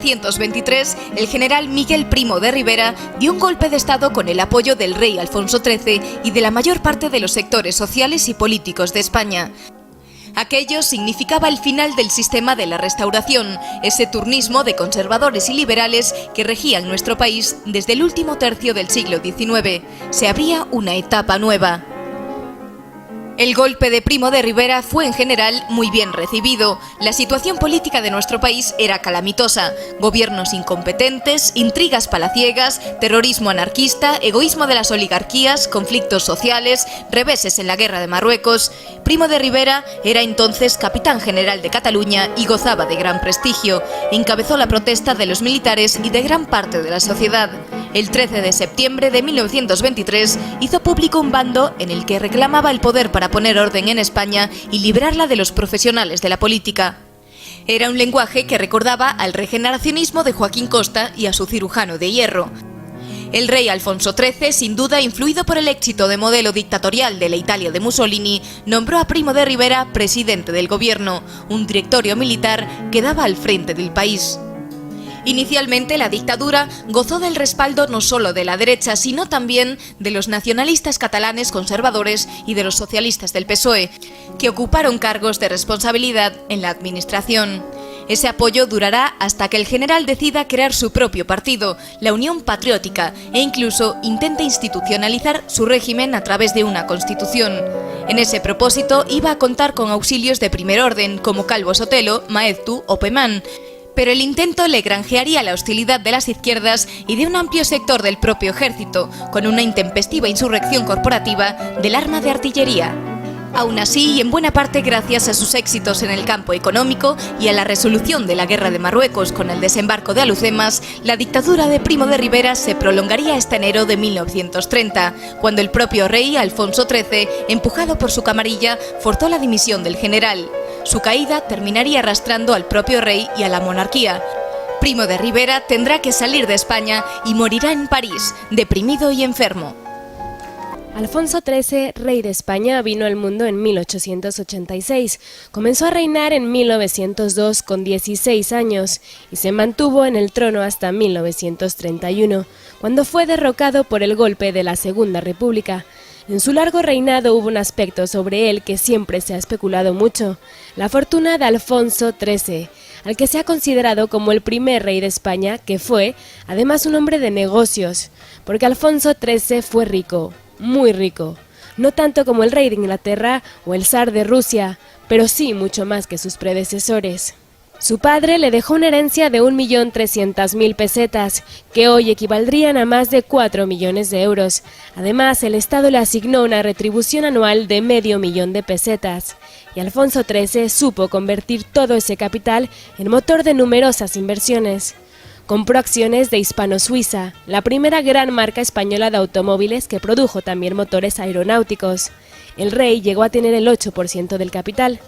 En 1923, el general Miguel Primo de Rivera dio un golpe de Estado con el apoyo del rey Alfonso XIII y de la mayor parte de los sectores sociales y políticos de España. Aquello significaba el final del sistema de la Restauración, ese turnismo de conservadores y liberales que regían nuestro país desde el último tercio del siglo XIX. Se abría una etapa nueva. El golpe de Primo de Rivera fue en general muy bien recibido. La situación política de nuestro país era calamitosa. Gobiernos incompetentes, intrigas palaciegas, terrorismo anarquista, egoísmo de las oligarquías, conflictos sociales, reveses en la guerra de Marruecos. Primo de Rivera era entonces capitán general de Cataluña y gozaba de gran prestigio. Encabezó la protesta de los militares y de gran parte de la sociedad. El 13 de septiembre de 1923 hizo público un bando en el que reclamaba el poder para poner orden en España y librarla de los profesionales de la política. Era un lenguaje que recordaba al regeneracionismo de Joaquín Costa y a su cirujano de hierro. El rey Alfonso XIII, sin duda influido por el éxito de modelo dictatorial de la Italia de Mussolini, nombró a Primo de Rivera presidente del gobierno, un directorio militar que daba al frente del país. Inicialmente la dictadura gozó del respaldo no solo de la derecha, sino también de los nacionalistas catalanes conservadores y de los socialistas del PSOE, que ocuparon cargos de responsabilidad en la administración. Ese apoyo durará hasta que el general decida crear su propio partido, la Unión Patriótica, e incluso intente institucionalizar su régimen a través de una constitución. En ese propósito iba a contar con auxilios de primer orden, como Calvo Sotelo, Maeztu o Pemán, pero el intento le granjearía la hostilidad de las izquierdas y de un amplio sector del propio ejército, con una intempestiva insurrección corporativa del arma de artillería. Aún así, y en buena parte gracias a sus éxitos en el campo económico y a la resolución de la guerra de Marruecos con el desembarco de Alhucemas, la dictadura de Primo de Rivera se prolongaría hasta enero de 1930, cuando el propio rey Alfonso XIII, empujado por su camarilla, forzó la dimisión del general. Su caída terminaría arrastrando al propio rey y a la monarquía. Primo de Rivera tendrá que salir de España y morirá en París, deprimido y enfermo. Alfonso XIII, rey de España, vino al mundo en 1886. Comenzó a reinar en 1902 con 16 años y se mantuvo en el trono hasta 1931, cuando fue derrocado por el golpe de la Segunda República. En su largo reinado hubo un aspecto sobre él que siempre se ha especulado mucho: la fortuna de Alfonso XIII, al que se ha considerado como el primer rey de España, que fue, además, un hombre de negocios, porque Alfonso XIII fue rico, muy rico, no tanto como el rey de Inglaterra o el zar de Rusia, pero sí mucho más que sus predecesores. Su padre le dejó una herencia de 1.300.000 pesetas, que hoy equivaldrían a más de 4 millones de euros. Además, el Estado le asignó una retribución anual de $500.000 de pesetas, y Alfonso XIII supo convertir todo ese capital en motor de numerosas inversiones. Compró acciones de Hispano-Suiza, la primera gran marca española de automóviles que produjo también motores aeronáuticos. El rey llegó a tener el 8% del capital.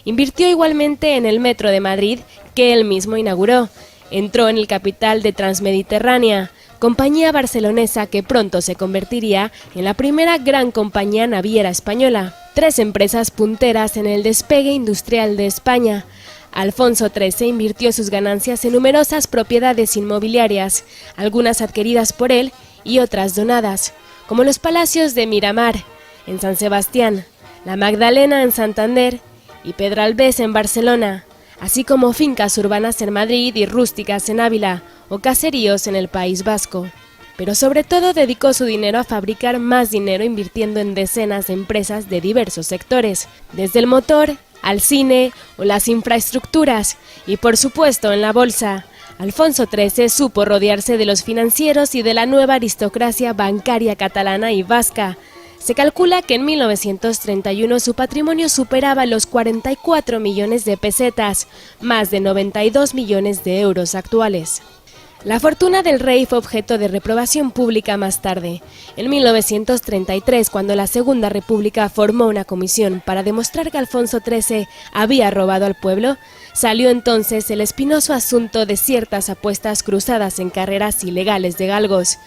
Invirtió igualmente en el Metro de Madrid, que él mismo inauguró. Entró en el capital de Transmediterránea, compañía barcelonesa que pronto se convertiría en la primera gran compañía naviera española. 3 empresas punteras en el despegue industrial de España. Alfonso XIII invirtió sus ganancias en numerosas propiedades inmobiliarias, algunas adquiridas por él y otras donadas, como los palacios de Miramar, en San Sebastián, La Magdalena en Santander y Pedralbés en Barcelona, así como fincas urbanas en Madrid y rústicas en Ávila, o caseríos en el País Vasco. Pero sobre todo dedicó su dinero a fabricar más dinero invirtiendo en decenas de empresas de diversos sectores, desde el motor al cine o las infraestructuras, y por supuesto en la bolsa. Alfonso XIII supo rodearse de los financieros y de la nueva aristocracia bancaria catalana y vasca. Se calcula que en 1931 su patrimonio superaba los 44 millones de pesetas, más de 92 millones de euros actuales. La fortuna del rey fue objeto de reprobación pública más tarde. En 1933, cuando la Segunda República formó una comisión para demostrar que Alfonso XIII había robado al pueblo, salió entonces el espinoso asunto de ciertas apuestas cruzadas en carreras ilegales de galgos.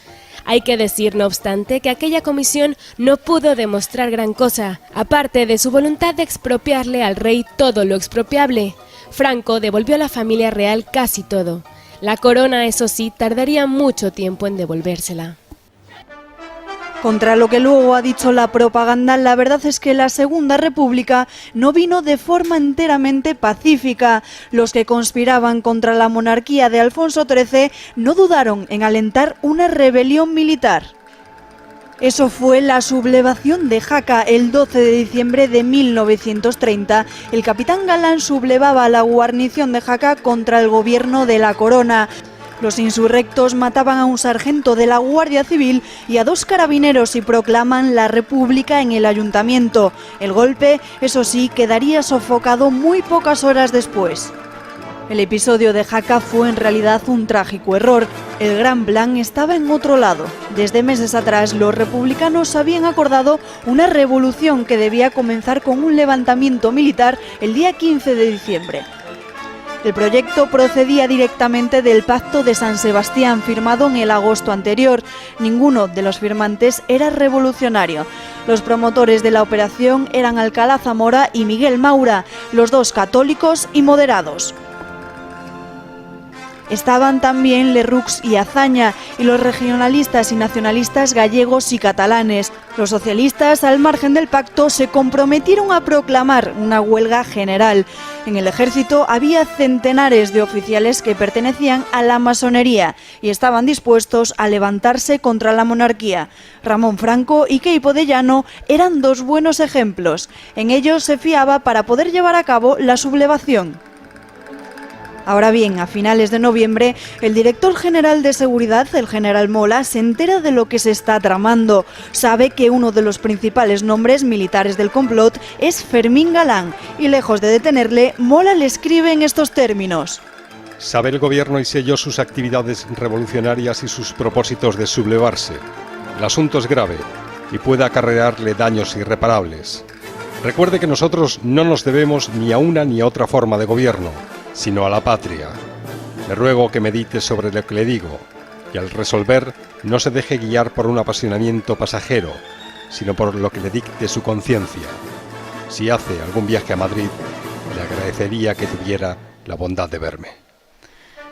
Hay que decir, no obstante, que aquella comisión no pudo demostrar gran cosa, aparte de su voluntad de expropiarle al rey todo lo expropiable. Franco devolvió a la familia real casi todo. La corona, eso sí, tardaría mucho tiempo en devolvérsela. Contra lo que luego ha dicho la propaganda, la verdad es que la Segunda República no vino de forma enteramente pacífica. Los que conspiraban contra la monarquía de Alfonso XIII no dudaron en alentar una rebelión militar. Eso fue la sublevación de Jaca. El 12 de diciembre de 1930, el capitán Galán sublevaba a la guarnición de Jaca contra el gobierno de la corona. Los insurrectos mataban a un sargento de la Guardia Civil y a 2 carabineros y proclaman la República en el ayuntamiento. El golpe, eso sí, quedaría sofocado muy pocas horas después. El episodio de Jaca fue en realidad un trágico error. El gran plan estaba en otro lado. Desde meses atrás, los republicanos habían acordado una revolución que debía comenzar con un levantamiento militar el día 15 de diciembre. El proyecto procedía directamente del Pacto de San Sebastián, firmado en el agosto anterior. Ninguno de los firmantes era revolucionario. Los promotores de la operación eran Alcalá Zamora y Miguel Maura, los dos católicos y moderados. Estaban también Lerroux y Azaña, y los regionalistas y nacionalistas gallegos y catalanes. Los socialistas, al margen del pacto, se comprometieron a proclamar una huelga general. En el ejército había centenares de oficiales que pertenecían a la masonería y estaban dispuestos a levantarse contra la monarquía. Ramón Franco y Queipo de Llano eran 2 buenos ejemplos. En ellos se fiaba para poder llevar a cabo la sublevación. Ahora bien, a finales de noviembre, el director general de seguridad, el general Mola, se entera de lo que se está tramando. Sabe que uno de los principales nombres militares del complot es Fermín Galán, y lejos de detenerle, Mola le escribe en estos términos. Sabe el gobierno y sé yo sus actividades revolucionarias y sus propósitos de sublevarse. El asunto es grave y puede acarrearle daños irreparables. Recuerde que nosotros no nos debemos ni a una ni a otra forma de gobierno, sino a la patria. Le ruego que medite sobre lo que le digo y al resolver no se deje guiar por un apasionamiento pasajero, sino por lo que le dicte su conciencia. Si hace algún viaje a Madrid, le agradecería que tuviera la bondad de verme.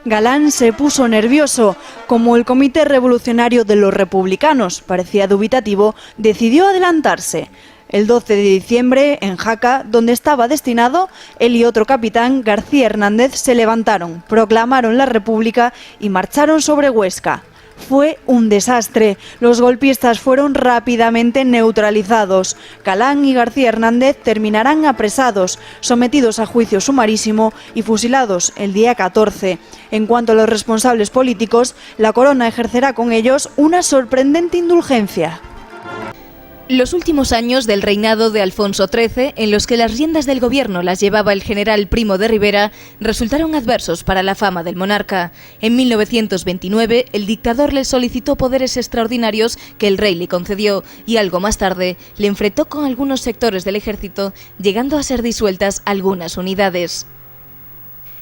Galán se puso nervioso. Como el Comité Revolucionario de los Republicanos parecía dubitativo, decidió adelantarse. El 12 de diciembre, en Jaca, donde estaba destinado, él y otro capitán, García Hernández, se levantaron, proclamaron la República y marcharon sobre Huesca. Fue un desastre. Los golpistas fueron rápidamente neutralizados. Galán y García Hernández terminarán apresados, sometidos a juicio sumarísimo y fusilados el día 14. En cuanto a los responsables políticos, la corona ejercerá con ellos una sorprendente indulgencia. Los últimos años del reinado de Alfonso XIII, en los que las riendas del gobierno las llevaba el general Primo de Rivera, resultaron adversos para la fama del monarca. En 1929, el dictador le solicitó poderes extraordinarios que el rey le concedió y algo más tarde le enfrentó con algunos sectores del ejército, llegando a ser disueltas algunas unidades.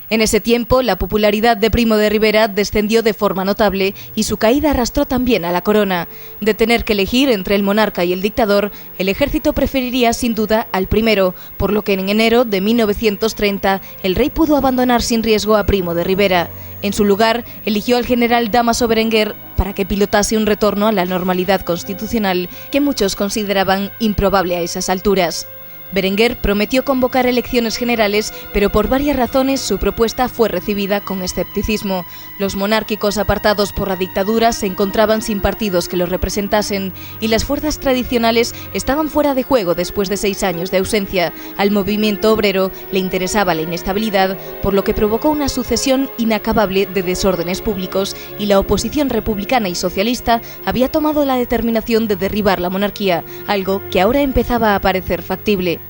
En ese tiempo, la popularidad de Primo de Rivera descendió de forma notable y su caída arrastró también a la corona. De tener que elegir entre el monarca y el dictador, el ejército preferiría sin duda al primero, por lo que en enero de 1930 el rey pudo abandonar sin riesgo a Primo de Rivera. En su lugar, eligió al general Dámaso Berenguer para que pilotase un retorno a la normalidad constitucional que muchos consideraban improbable a esas alturas. Berenguer prometió convocar elecciones generales, pero por varias razones su propuesta fue recibida con escepticismo. Los monárquicos apartados por la dictadura se encontraban sin partidos que los representasen y las fuerzas tradicionales estaban fuera de juego después de 6 años de ausencia. Al movimiento obrero le interesaba la inestabilidad, por lo que provocó una sucesión inacabable de desórdenes públicos y la oposición republicana y socialista había tomado la determinación de derribar la monarquía, algo que ahora empezaba a parecer factible.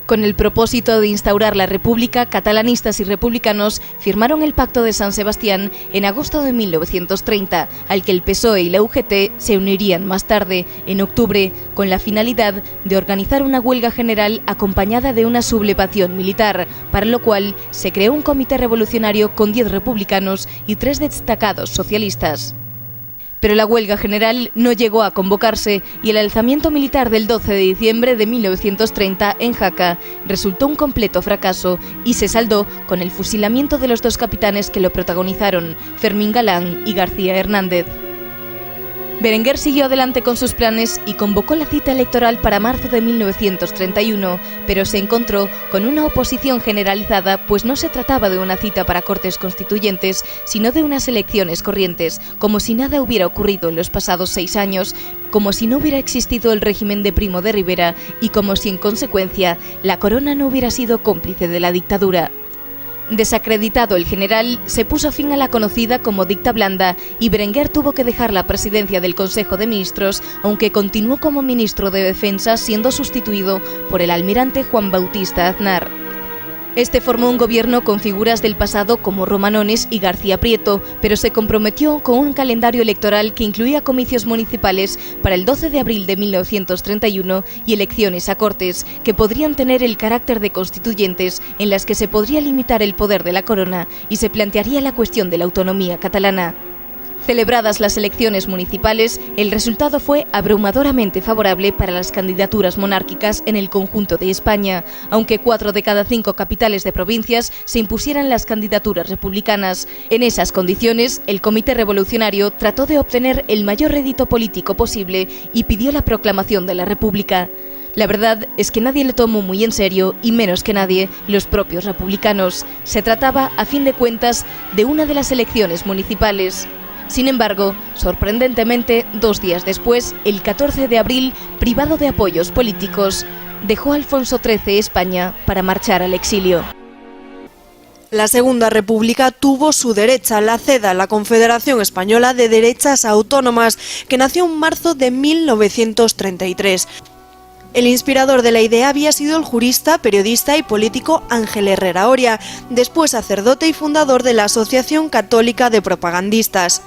Con el propósito de instaurar la República, catalanistas y republicanos firmaron el Pacto de San Sebastián en agosto de 1930, al que el PSOE y la UGT se unirían más tarde, en octubre, con la finalidad de organizar una huelga general acompañada de una sublevación militar, para lo cual se creó un comité revolucionario con 10 republicanos y 3 destacados socialistas. pero la huelga general no llegó a convocarse y el alzamiento militar del 12 de diciembre de 1930 en Jaca resultó un completo fracaso y se saldó con el fusilamiento de los dos capitanes que lo protagonizaron, Fermín Galán y García Hernández. Berenguer siguió adelante con sus planes y convocó la cita electoral para marzo de 1931, pero se encontró con una oposición generalizada, pues no se trataba de una cita para Cortes Constituyentes, sino de unas elecciones corrientes, como si nada hubiera ocurrido en los pasados 6 años, como si no hubiera existido el régimen de Primo de Rivera y como si en consecuencia la corona no hubiera sido cómplice de la dictadura. Desacreditado el general, se puso fin a la conocida como dicta blanda y Berenguer tuvo que dejar la presidencia del Consejo de Ministros, aunque continuó como ministro de Defensa, siendo sustituido por el almirante Juan Bautista Aznar. Este formó un gobierno con figuras del pasado como Romanones y García Prieto, pero se comprometió con un calendario electoral que incluía comicios municipales para el 12 de abril de 1931 y elecciones a Cortes, que podrían tener el carácter de constituyentes, en las que se podría limitar el poder de la corona y se plantearía la cuestión de la autonomía catalana. Celebradas las elecciones municipales, el resultado fue abrumadoramente favorable para las candidaturas monárquicas en el conjunto de España, aunque 4 de cada 5 capitales de provincias se impusieran las candidaturas republicanas. En esas condiciones, el Comité Revolucionario trató de obtener el mayor rédito político posible y pidió la proclamación de la República. La verdad es que nadie lo tomó muy en serio y menos que nadie los propios republicanos. Se trataba, a fin de cuentas, de una de las elecciones municipales. Sin embargo, sorprendentemente, 2 días después, el 14 de abril, privado de apoyos políticos, dejó Alfonso XIII España para marchar al exilio. La Segunda República tuvo su derecha, la CEDA, la Confederación Española de Derechas Autónomas, que nació en marzo de 1933. El inspirador de la idea había sido el jurista, periodista y político Ángel Herrera Oria, después sacerdote y fundador de la Asociación Católica de Propagandistas.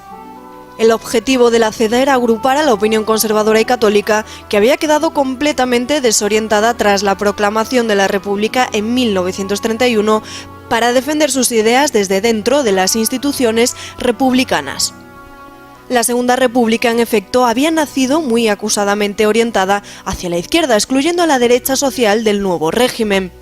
El objetivo de la CEDA era agrupar a la opinión conservadora y católica, que había quedado completamente desorientada tras la proclamación de la República en 1931, para defender sus ideas desde dentro de las instituciones republicanas. La Segunda República, en efecto, había nacido muy acusadamente orientada hacia la izquierda, excluyendo a la derecha social del nuevo régimen.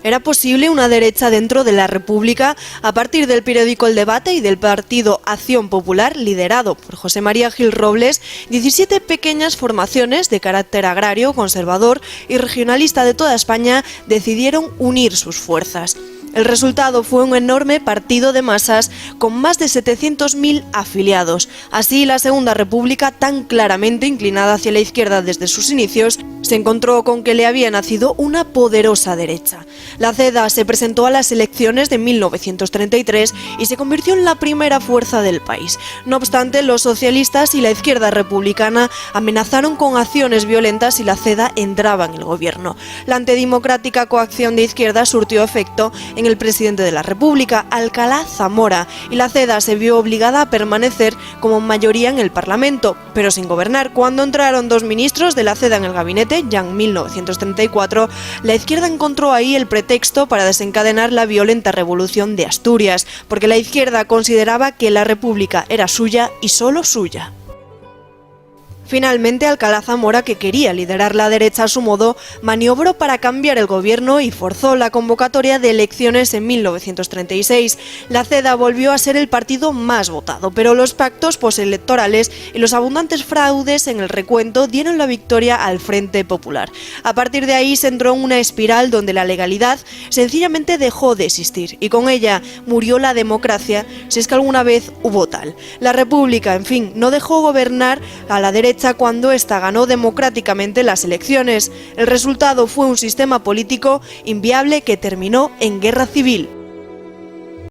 ¿Era posible una derecha dentro de la República? A partir del periódico El Debate y del partido Acción Popular, liderado por José María Gil Robles, 17 pequeñas formaciones de carácter agrario, conservador y regionalista de toda España decidieron unir sus fuerzas. El resultado fue un enorme partido de masas con más de 700.000 afiliados. Así, la Segunda República, tan claramente inclinada hacia la izquierda desde sus inicios, se encontró con que le había nacido una poderosa derecha. La CEDA se presentó a las elecciones de 1933 y se convirtió en la primera fuerza del país. No obstante, los socialistas y la izquierda republicana amenazaron con acciones violentas si la CEDA entraba en el gobierno. La antidemocrática coacción de izquierda surtió efecto en el presidente de la República, Alcalá Zamora, y la CEDA se vio obligada a permanecer como mayoría en el Parlamento, pero sin gobernar. Cuando entraron 2 ministros de la CEDA en el gabinete, ya en 1934, la izquierda encontró ahí el pretexto para desencadenar la violenta revolución de Asturias, porque la izquierda consideraba que la República era suya y solo suya. Finalmente, Alcalá Zamora, que quería liderar la derecha a su modo, maniobró para cambiar el gobierno y forzó la convocatoria de elecciones en 1936. La CEDA volvió a ser el partido más votado, pero los pactos postelectorales y los abundantes fraudes en el recuento dieron la victoria al Frente Popular. A partir de ahí se entró en una espiral donde la legalidad sencillamente dejó de existir y con ella murió la democracia, si es que alguna vez hubo tal. La República, en fin, no dejó gobernar a la derecha cuando ésta ganó democráticamente las elecciones. El resultado fue un sistema político inviable que terminó en guerra civil.